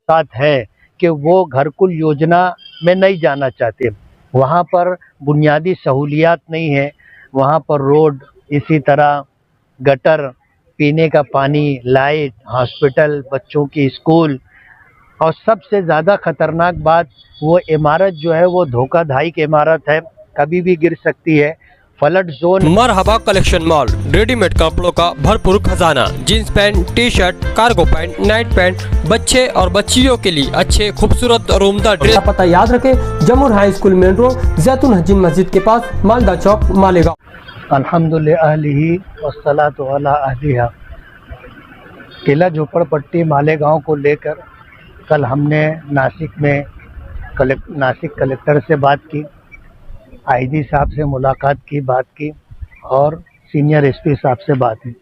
साथ है कि वो घरकुल योजना में नहीं जाना चाहते। वहाँ पर बुनियादी सहूलियात नहीं है, वहाँ पर रोड, इसी तरह गटर, पीने का पानी, लाइट, हॉस्पिटल, बच्चों की स्कूल, और सबसे ज़्यादा खतरनाक बात, वो इमारत जो है वो धोखाधड़ी इमारत है, कभी भी गिर सकती है। Flood zone. Marhaba collection mall, readymade कपड़ों का भरपूर खजाना, jeans pant, T shirt, cargo pant, night pant, बच्चे और बच्चियों के लिए अच्छे खूबसूरत और उम्दा ड्रेस। पता याद रखें, जमुर हाई स्कूल मेन रोड, जैतून हजीन मस्जिद के पास, मालदा चौक, मालेगांव। अल्हम्दुलिल्लाह अहलिही वस्सलातु अला अहलिहा। किला झोपड़पट्टी मालेगांव को लेकर कल हमने नासिक कलेक्टर से बात की, आईजी साहब से मुलाकात की, बात की, और सीनियर एसपी साहब से बात की।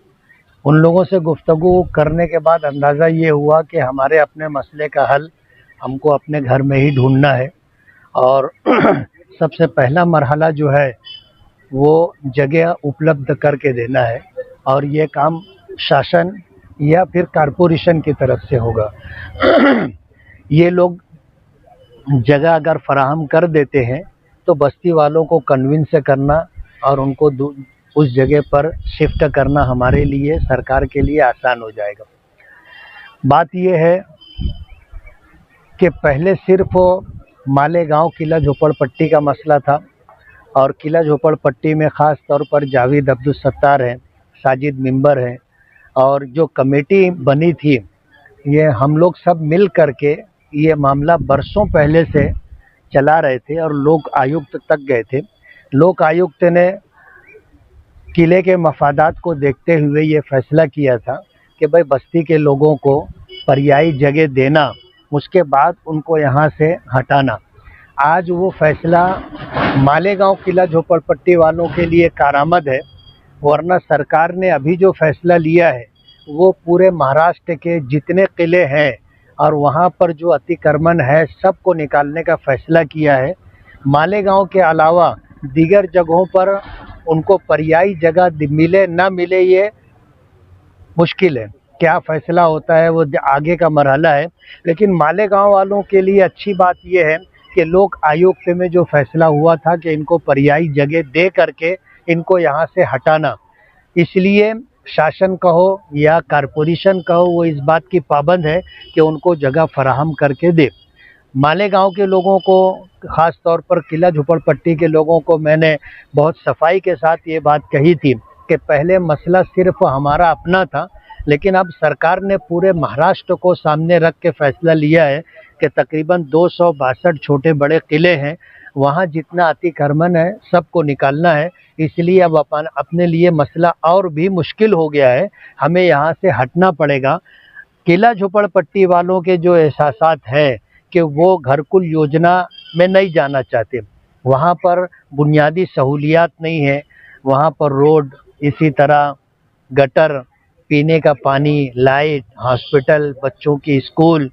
उन लोगों से गुफ्तगू करने के बाद अंदाज़ा ये हुआ कि हमारे अपने मसले का हल हमको अपने घर में ही ढूंढना है, और सबसे पहला मरहला जो है वो जगह उपलब्ध करके देना है, और ये काम शासन या फिर कारपोरेशन की तरफ से होगा। ये लोग जगह अगर फराहम कर देते हैं तो बस्ती वालों को कन्विंस करना और उनको उस जगह पर शिफ्ट करना हमारे लिए, सरकार के लिए आसान हो जाएगा। बात ये है कि पहले सिर्फ मालेगांव किला झोपड़पट्टी का मसला था, और किला झोपड़पट्टी में ख़ास तौर पर जावेद अब्दुल सत्तार हैं, साजिद मेंबर हैं, और जो कमेटी बनी थी ये हम लोग सब मिल करके ये मामला बरसों पहले से चला रहे थे, और लोक आयुक्त तक गए थे। लोक आयुक्त ने किले के मफादात को देखते हुए ये फैसला किया था कि भाई बस्ती के लोगों को पर्यायी जगह देना, उसके बाद उनको यहाँ से हटाना। आज वो फैसला मालेगांव किला झोपड़पट्टी वालों के लिए कारामद है, वरना सरकार ने अभी जो फैसला लिया है वो पूरे महाराष्ट्र के जितने किले हैं और वहाँ पर जो अतिक्रमण है सबको निकालने का फैसला किया है। मालेगांव के अलावा दीगर जगहों पर उनको पर्यायी जगह मिले ना मिले ये मुश्किल है, क्या फ़ैसला होता है वो आगे का मरहला है। लेकिन मालेगांव वालों के लिए अच्छी बात ये है कि लोक आयुक्त में जो फैसला हुआ था कि इनको पर्यायी जगह दे करके इनको यहाँ से हटाना, इसलिए शासन कहो या कारपोरेशन कहो वो इस बात की पाबंद है कि उनको जगह फराहम करके दे। मालेगांव के लोगों को, ख़ास तौर पर किला झोपड़पट्टी के लोगों को मैंने बहुत सफाई के साथ ये बात कही थी कि पहले मसला सिर्फ हमारा अपना था, लेकिन अब सरकार ने पूरे महाराष्ट्र को सामने रख के फैसला लिया है कि तकरीबन 262 छोटे बड़े किले हैं, वहाँ जितना अतिक्रमण है सबको निकालना है। इसलिए अब अपने लिए मसला और भी मुश्किल हो गया है, हमें यहाँ से हटना पड़ेगा। किला झोपड़पट्टी वालों के जो एहसासात है कि वो घरकुल योजना में नहीं जाना चाहते, वहाँ पर बुनियादी सहूलियात नहीं है, वहाँ पर रोड, इसी तरह गटर, पीने का पानी, लाइट, हॉस्पिटल, बच्चों की स्कूल,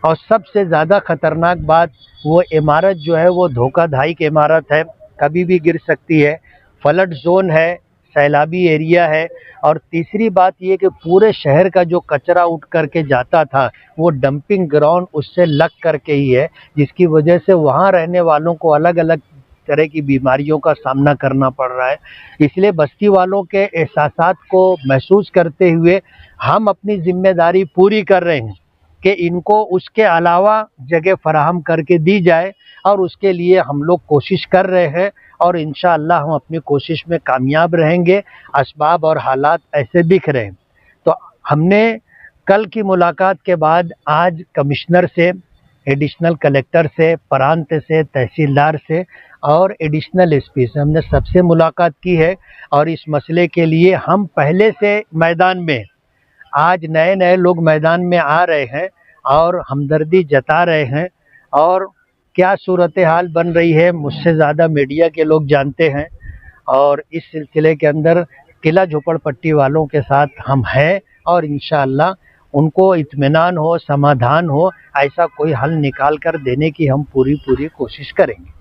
और सबसे ज़्यादा खतरनाक बात, वो इमारत जो है वो धोखाधड़ी की इमारत है, कभी भी गिर सकती है, फ्लड जोन है, सैलाबी एरिया है, और तीसरी बात ये कि पूरे शहर का जो कचरा उठ करके जाता था वो डंपिंग ग्राउंड उससे लग करके ही है, जिसकी वजह से वहाँ रहने वालों को अलग अलग तरह की बीमारियों का सामना करना पड़ रहा है। इसलिए बस्ती वालों के एहसासात को महसूस करते हुए हम अपनी जिम्मेदारी पूरी कर रहे हैं कि इनको उसके अलावा जगह फराहम करके दी जाए, और उसके लिए हम लोग कोशिश कर रहे हैं, और इंशाअल्लाह हम अपनी कोशिश में कामयाब रहेंगे। असबाब और हालात ऐसे दिख रहे हैं। तो हमने कल की मुलाकात के बाद आज कमिश्नर से, एडिशनल कलेक्टर से, प्रांत से, तहसीलदार से और एडिशनल एसपी से हमने सबसे मुलाकात की है, और इस मसले के लिए हम पहले से मैदान में, आज नए नए लोग मैदान में आ रहे हैं और हमदर्दी जता रहे हैं, और क्या सूरत हाल बन रही है मुझसे ज़्यादा मीडिया के लोग जानते हैं। और इस सिलसिले के अंदर किला झोपड़पट्टी वालों के साथ हम हैं, और इंशाअल्लाह उनको इत्मीनान हो, समाधान हो, ऐसा कोई हल निकाल कर देने की हम पूरी कोशिश करेंगे।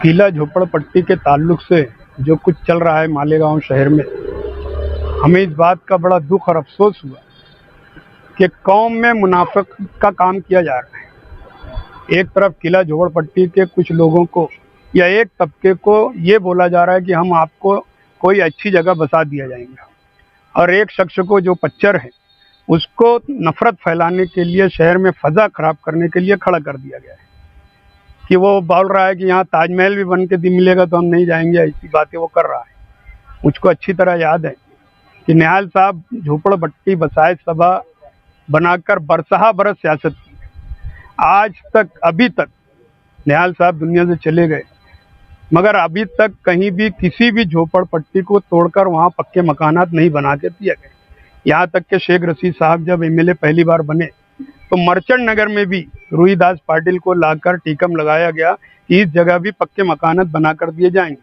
किला झोपड़पट्टी के ताल्लुक से जो कुछ चल रहा है मालेगांव शहर में, हमें इस बात का बड़ा दुख और अफसोस हुआ कि कौम में मुनाफिक का काम किया जा रहा है। एक तरफ किला झोपड़पट्टी के कुछ लोगों को या एक तबके को ये बोला जा रहा है कि हम आपको कोई अच्छी जगह बसा दिया जाएंगे, और एक शख्स को जो पच्चर है उसको नफरत फैलाने के लिए, शहर में फ़ज़ा ख़राब करने के लिए खड़ा कर दिया गया है कि वो बोल रहा है कि यहाँ ताजमहल भी बन के मिलेगा तो हम नहीं जाएंगे। ऐसी बातें वो कर रहा है। मुझको अच्छी तरह याद है कि निहाल साहब झोपड़पट्टी बसाए सभा बनाकर बरसहा बरस सियासत की। आज तक, अभी तक निहाल साहब दुनिया से चले गए, मगर अभी तक कहीं भी किसी भी झोपड़पट्टी को तोड़कर वहाँ पक्के मकानात नहीं बना के दिए गए। यहाँ तक कि शेख रशीद साहब जब एमएलए पहली बार बने तो मर्चेंट नगर में भी रूहीदास पाटिल को लाकर टीकम लगाया गया कि इस जगह भी पक्के मकानात बना कर दिए जाएंगे।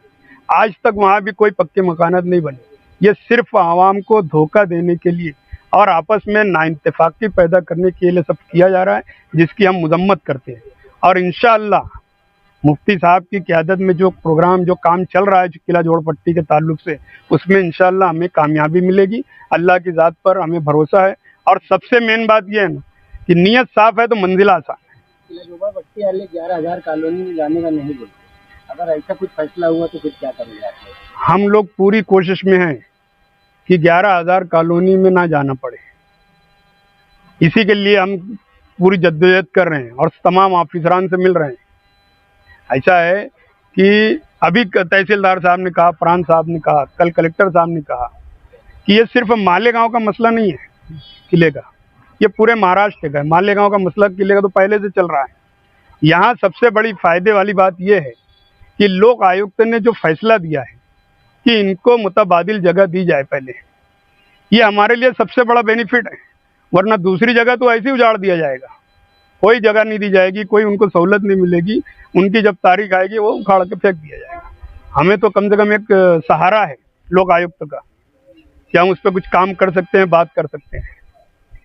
आज तक वहाँ भी कोई पक्के मकानात नहीं बने। ये सिर्फ आवाम को धोखा देने के लिए और आपस में नाइंतफाकी पैदा करने के लिए सब किया जा रहा है, जिसकी हम मजम्मत करते हैं। और इंशाअल्लाह मुफ्ती साहब की क़यादत में जो प्रोग्राम, जो काम चल रहा है किला झोपड़पट्टी के ताल्लुक से, उसमें इंशाअल्लाह हमें कामयाबी मिलेगी। अल्लाह की ज़ात पर हमें भरोसा है। और सबसे मेन बात यह है ना कि नीयत साफ़ है तो मंजिल आसान है। किला झोपड़पट्टी वाले 11,000 कॉलोनी में जाने का नहीं बोलते। अगर ऐसा कुछ फैसला हुआ तो फिर क्या करेंगे आप? हम लोग पूरी कोशिश में हैं कि 11,000 कॉलोनी में ना जाना पड़े। इसी के लिए हम पूरी जद्दोजहद कर रहे हैं और तमाम ऑफिसरान से मिल रहे हैं। ऐसा है कि अभी तहसीलदार साहब ने कहा, प्रांत साहब ने कहा, कल कलेक्टर साहब ने कहा कि ये सिर्फ मालेगांव का मसला नहीं है किले का, ये पूरे महाराष्ट्र का है। मालेगांव का मसला किले का तो पहले से चल रहा है। यहाँ सबसे बड़ी फायदे वाली बात यह है कि लोक आयुक्त ने जो फैसला दिया है कि इनको मुतबादिल जगह दी जाए पहले, ये हमारे लिए सबसे बड़ा बेनिफिट है। वरना दूसरी जगह तो ऐसे ही उजाड़ दिया जाएगा, कोई जगह नहीं दी जाएगी, कोई उनको सहूलत नहीं मिलेगी। उनकी जब तारीख आएगी वो उखाड़ के फेंक दिया जाएगा। हमें तो कम से कम एक सहारा है लोक आयुक्त का कि हम उस पर कुछ काम कर सकते हैं, बात कर सकते हैं।